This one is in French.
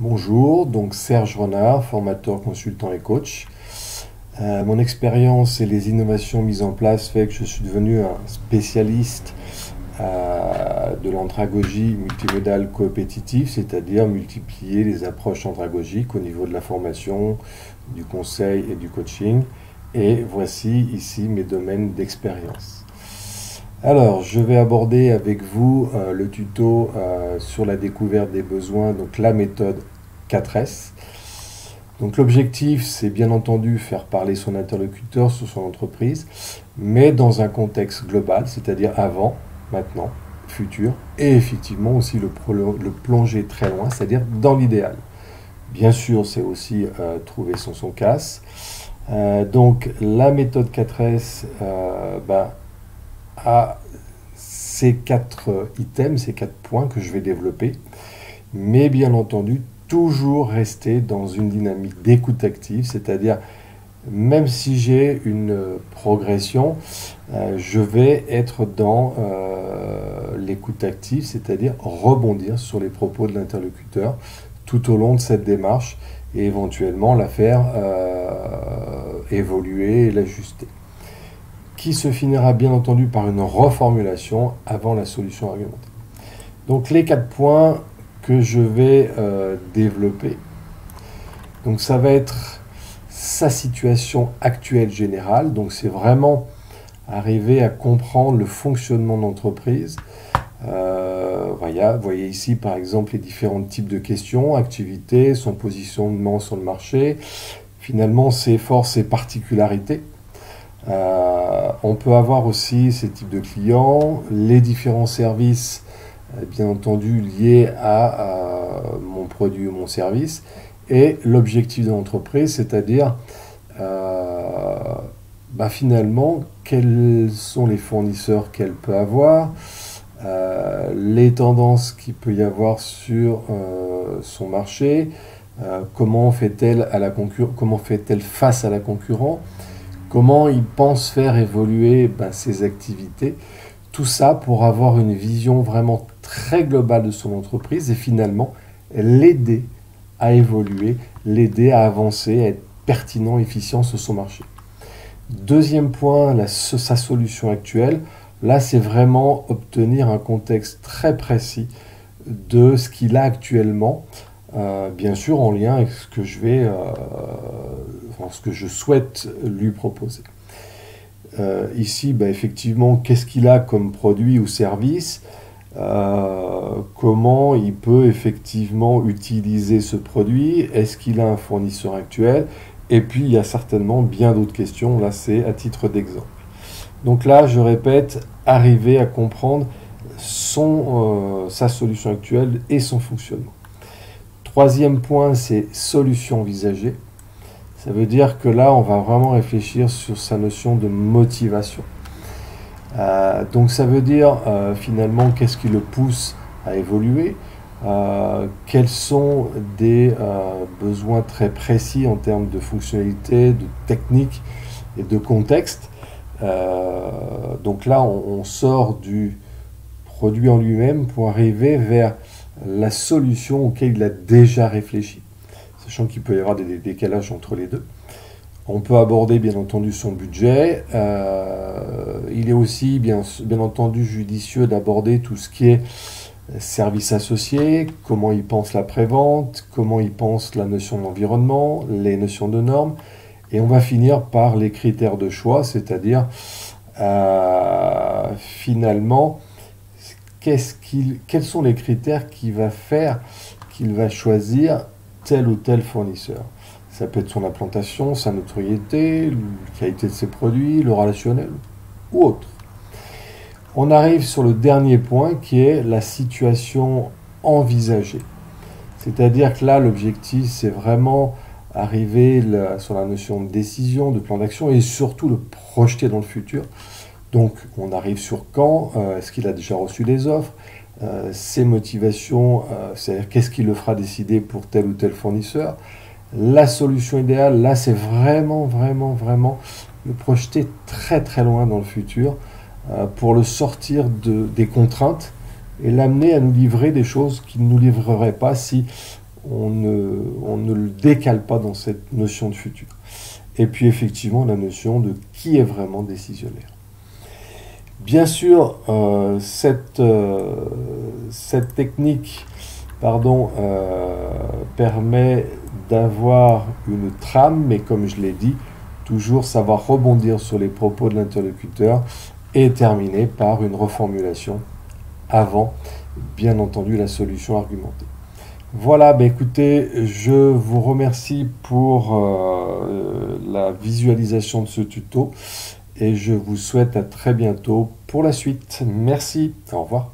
Bonjour, donc Serge Renard, formateur, consultant et coach. Mon expérience et les innovations mises en place fait que je suis devenu un spécialiste de l'andragogie multimodale coopétitive, c'est-à-dire multiplier les approches andragogiques au niveau de la formation, du conseil et du coaching. Et voici ici mes domaines d'expérience. Alors, je vais aborder avec vous le tuto sur la découverte des besoins, donc la méthode 4S. Donc l'objectif, c'est bien entendu faire parler son interlocuteur sur son entreprise, mais dans un contexte global, c'est-à-dire avant, maintenant, futur, et effectivement aussi le plonger très loin, c'est-à-dire dans l'idéal. Bien sûr, c'est aussi trouver son casse. Donc la méthode 4S a ces 4 items, ces 4 points que je vais développer, mais bien entendu, toujours rester dans une dynamique d'écoute active, c'est-à-dire même si j'ai une progression, je vais être dans l'écoute active, c'est-à-dire rebondir sur les propos de l'interlocuteur tout au long de cette démarche et éventuellement la faire évoluer et l'ajuster, qui se finira bien entendu par une reformulation avant la solution argumentée. Donc les 4 points que je vais développer, donc ça va être sa situation actuelle générale, donc c'est vraiment arriver à comprendre le fonctionnement de l'entreprise. Vous voyez ici par exemple les différents types de questions, activités, son positionnement sur le marché, finalement ses forces et particularités. On peut avoir aussi ces types de clients, les différents services bien entendu liés à mon produit ou mon service et l'objectif de l'entreprise, c'est-à-dire finalement quels sont les fournisseurs qu'elle peut avoir, les tendances qu'il peut y avoir sur son marché, comment fait-elle face à la concurrence, comment il pense faire évoluer ses activités, tout ça pour avoir une vision vraiment très globale de son entreprise et finalement l'aider à évoluer, l'aider à avancer, à être pertinent, efficient sur son marché. Deuxième point, sa solution actuelle, là c'est vraiment obtenir un contexte très précis de ce qu'il a actuellement, bien sûr en lien avec ce que ce que je souhaite lui proposer. Ici, effectivement, qu'est-ce qu'il a comme produit ou service, comment il peut effectivement utiliser ce produit, est-ce qu'il a un fournisseur actuel, et puis il y a certainement bien d'autres questions, là c'est à titre d'exemple. Donc là, je répète, arriver à comprendre sa solution actuelle et son fonctionnement. Troisième point, c'est solution envisagée. Ça veut dire que là, on va vraiment réfléchir sur sa notion de motivation. Donc ça veut dire finalement qu'est-ce qui le pousse à évoluer, quels sont des besoins très précis en termes de fonctionnalité, de technique et de contexte. Donc là, on sort du produit en lui-même pour arriver vers la solution auquel il a déjà réfléchi, sachant qu'il peut y avoir des décalages entre les deux. On peut aborder bien entendu son budget. Il est aussi bien entendu judicieux d'aborder tout ce qui est service associé, comment il pense la prévente, comment il pense la notion d'environnement, les notions de normes. Et on va finir par les critères de choix, c'est-à-dire finalement quels sont les critères qu'il va choisir tel ou tel fournisseur. Ça peut être son implantation, sa notoriété, la qualité de ses produits, le relationnel ou autre. On arrive sur le dernier point qui est la situation envisagée. C'est-à-dire que là, l'objectif, c'est vraiment arriver sur la notion de décision, de plan d'action et surtout le projeter dans le futur. Donc, on arrive sur quand, est-ce qu'il a déjà reçu des offres, ses motivations, c'est-à-dire qu'est-ce qui le fera décider pour tel ou tel fournisseur. La solution idéale, là, c'est vraiment le projeter très très loin dans le futur pour le sortir des contraintes et l'amener à nous livrer des choses qu'il ne nous livrerait pas si on ne le décale pas dans cette notion de futur. Et puis effectivement la notion de qui est vraiment décisionnaire. Bien sûr, cette technique permet d'avoir une trame, mais comme je l'ai dit, toujours savoir rebondir sur les propos de l'interlocuteur et terminer par une reformulation avant, bien entendu, la solution argumentée. Voilà, écoutez, je vous remercie pour la visualisation de ce tuto et je vous souhaite à très bientôt pour la suite. Merci, au revoir.